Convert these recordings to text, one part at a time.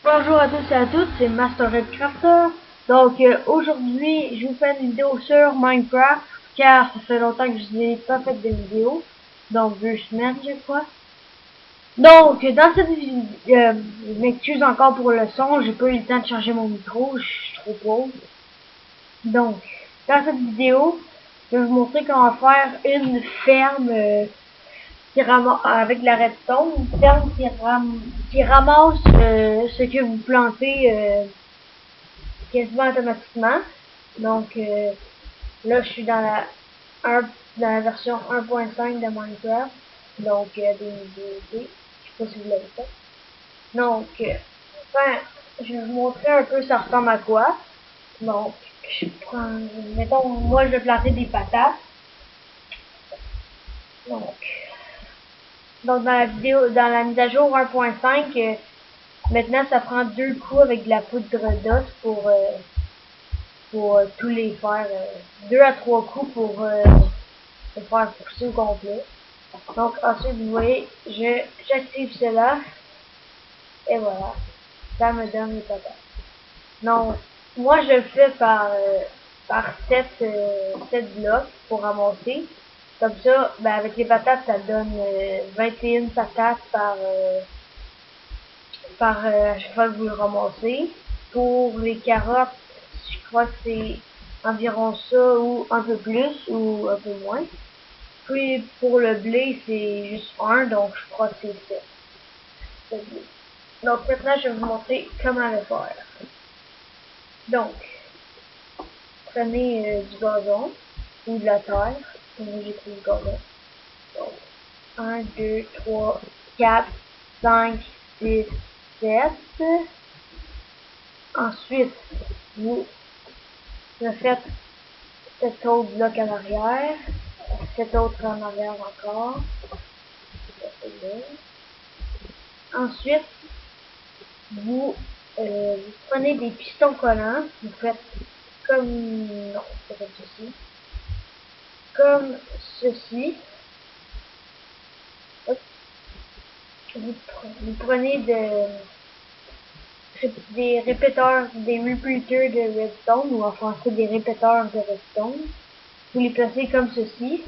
Bonjour à tous et à toutes, c'est Master Red Crafter. Donc aujourd'hui, je vous fais une vidéo sur Minecraft, car ça fait longtemps que je n'ai pas fait de vidéo, donc 2 semaines je crois. Donc dans cette vidéo, je m'excuse encore pour le son, j'ai pas eu le temps de charger mon micro, je suis trop pauvre. Donc dans cette vidéo, je vais vous montrer comment faire une ferme avec la redstone, une ferme qui ramasse ce que vous plantez quasiment automatiquement. Donc là je suis dans la version 1.5 de Minecraft. Donc des nouveautés. Je sais pas si vous l'avez fait. Donc enfin, je vais vous montrer un peu ça ressemble à quoi. Donc je prends, mettons, moi je vais planter des patates. Donc, dans la mise à jour 1.5, maintenant ça prend 2 coups avec de la poudre d'os pour tous les faire, 2 à 3 coups pour le faire pousser au complet. Donc ensuite vous voyez, j'active cela et voilà, ça me donne les patates. Donc moi je le fais par 7 blocs pour ramasser. Comme ça, ben, avec les patates ça donne 21 patates à chaque fois que vous le ramassez. Pour les carottes, je crois que c'est environ ça ou un peu plus ou un peu moins. Puis pour le blé, c'est juste 1, donc je crois que c'est 7. Donc maintenant, je vais vous montrer comment le faire. Donc, prenez du gazon ou de la terre. Moi, j'ai pris du gazon. Donc, 1, 2, 3, 4, 5, 6, 7. Ensuite, vous faites 7 autres blocs en arrière, 7 autres en arrière encore. Ensuite, vous prenez des pistons collants, vous faites comme, non, c'est comme ceci, comme ceci. Hop. Vous prenez des répéteurs, des repeaters de redstone, ou en français des répéteurs de redstone. Vous les placez comme ceci.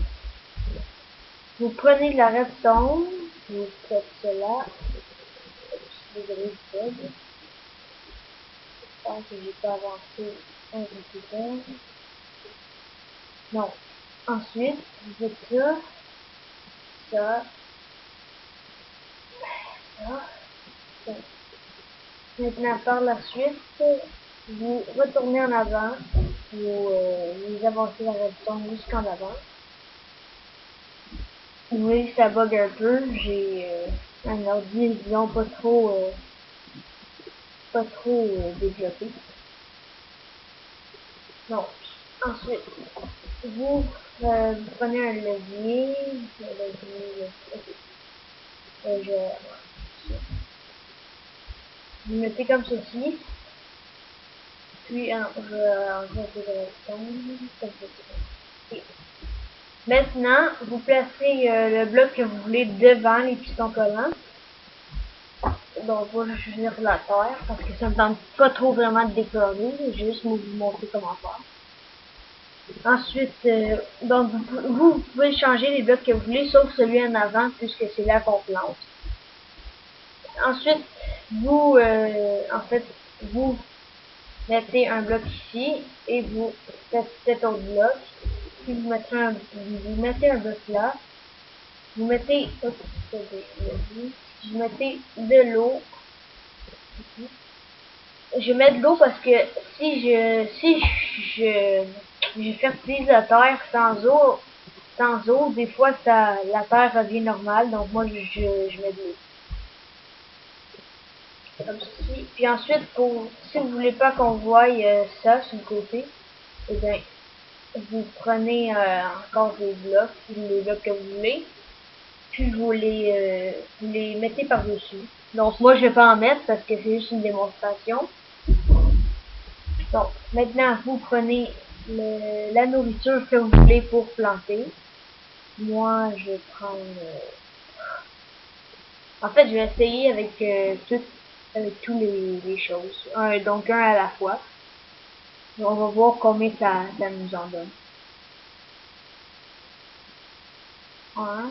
Vous prenez de la redstone, vous faites cela. Désolé, je pense que j'ai pas avancé un répéteur. Non. Ensuite, vous faites ça, ça, ça. Maintenant, par la suite, vous retournez en avant, vous avancez la redstone jusqu'en avant. Vous voyez que ça bug un peu, j'ai un ordi, disons, pas trop développé. Donc, ensuite, vous prenez un levier, vous mettez comme ceci, puis je vais enlever de redstone, comme ceci. Et maintenant, vous placez le bloc que vous voulez devant les pistons collants. Donc moi je vais choisir la terre parce que ça me tente pas trop vraiment de décorer, juste vous montrer comment faire. Ensuite, donc vous pouvez changer les blocs que vous voulez, sauf celui en avant, puisque c'est là qu'on plante. Ensuite, vous mettez un bloc ici et vous faites cet autre bloc. Puis vous mettez un bloc là. Vous mettez de l'eau. Je mets de l'eau parce que si je fertilise la terre sans eau, des fois la terre revient normale, donc moi je mets de l'eau. Comme ceci. Puis ensuite, si vous voulez pas qu'on voie ça sur le côté, eh bien, vous prenez encore les blocs que vous voulez, puis vous les mettez par-dessus. Donc moi je vais pas en mettre parce que c'est juste une démonstration. Donc maintenant vous prenez la nourriture que vous voulez pour planter. Moi je vais prendre... en fait je vais essayer avec tout. avec tous les choses. Donc un à la fois. On va voir combien ça nous en donne. Un.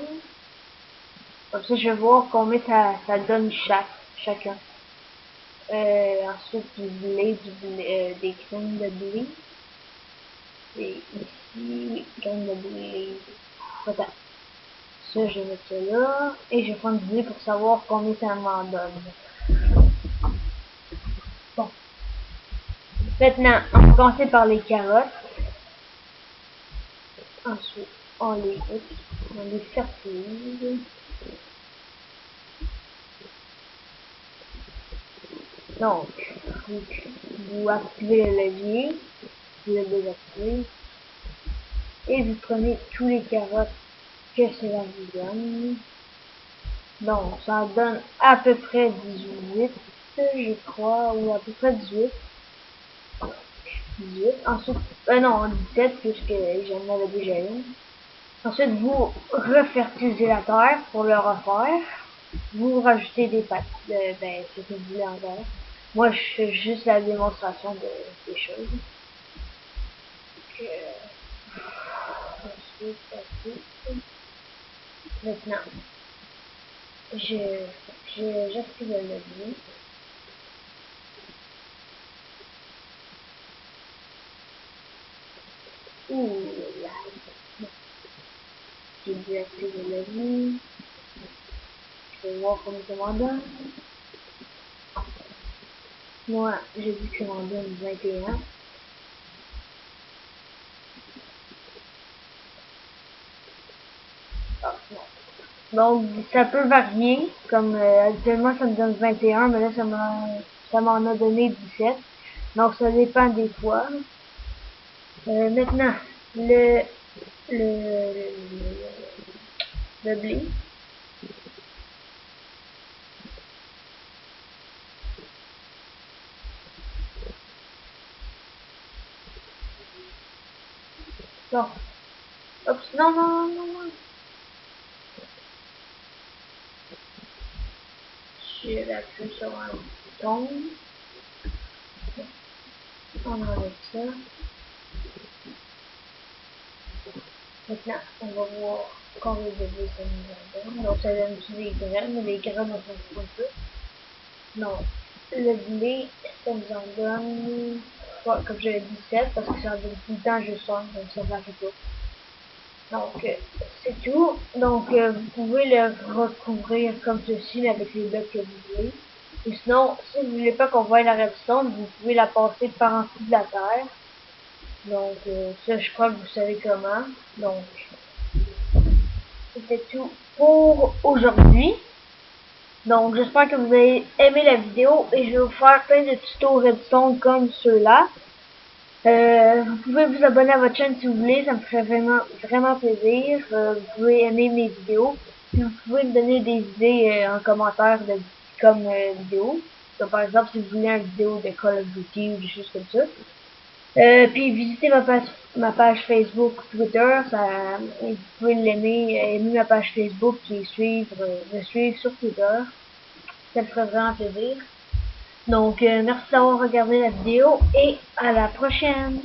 Comme ça, je vais voir combien ça donne chacun. Ensuite, des graines de blé. Et ici, oui, graines de blé. Voilà. Ça, je vais mettre ça là. Et je vais prendre du blé pour savoir combien ça m'en donne. Bon. Maintenant, on va commencer par les carottes. Ensuite, on les fertilise. Donc, vous activez le levier, vous le désactivez, et vous prenez tous les carottes que cela vous donne. Donc, ça en donne à peu près 18, je crois, ou à peu près 18. 18. Ensuite, non, 17, puisque j'en avais déjà une. Ensuite, vous refertilisez la terre pour le refaire. Vous rajoutez des pâtes, ce que vous voulez en terre. Moi, je fais juste la démonstration des choses. Ensuite, maintenant, j'active le levier. Ouh là, j'ai désactivé le levier. Je vais voir comment ça m'en donne. Moi, j'ai dit que ça m'en donne 21. Ah, non. Donc, ça peut varier. Comme actuellement, ça me donne 21, mais là, ça m'en a donné 17. Donc, ça dépend des fois. Maintenant, le, le blé. Non. Oups, non, non, non, non, non. Je appuie sur un bouton. On enlève ça. Maintenant, on va voir combien de blé ça nous en donne. Donc, ça donne des graines, mais les graines, on s'en fout un peu. Non. Le blé, ça nous en donne, ouais, comme j'avais dit, 7, parce que ça en donne tout le temps juste 1, donc ça varie pas. Donc, c'est tout. Donc, vous pouvez le recouvrir comme ceci, avec les blocs que vous voulez. Ou sinon, si vous voulez pas qu'on voie la redstone, vous pouvez la passer par en dessous de la terre. Donc, ça, je crois que vous savez comment. Donc, c'était tout pour aujourd'hui. Donc, j'espère que vous avez aimé la vidéo et je vais vous faire plein de tutos redstone comme ceux-là. Vous pouvez vous abonner à votre chaîne si vous voulez, ça me ferait vraiment, vraiment plaisir. Vous pouvez aimer mes vidéos. Puis vous pouvez me donner des idées en commentaire comme vidéo. Donc, par exemple, si vous voulez une vidéo de Call of Duty ou des choses comme ça. Puis visitez ma page Facebook, Twitter, vous pouvez l'aimer, aimer ma page Facebook et me suivre sur Twitter. Ça me ferait vraiment plaisir. Donc, merci d'avoir regardé la vidéo et à la prochaine!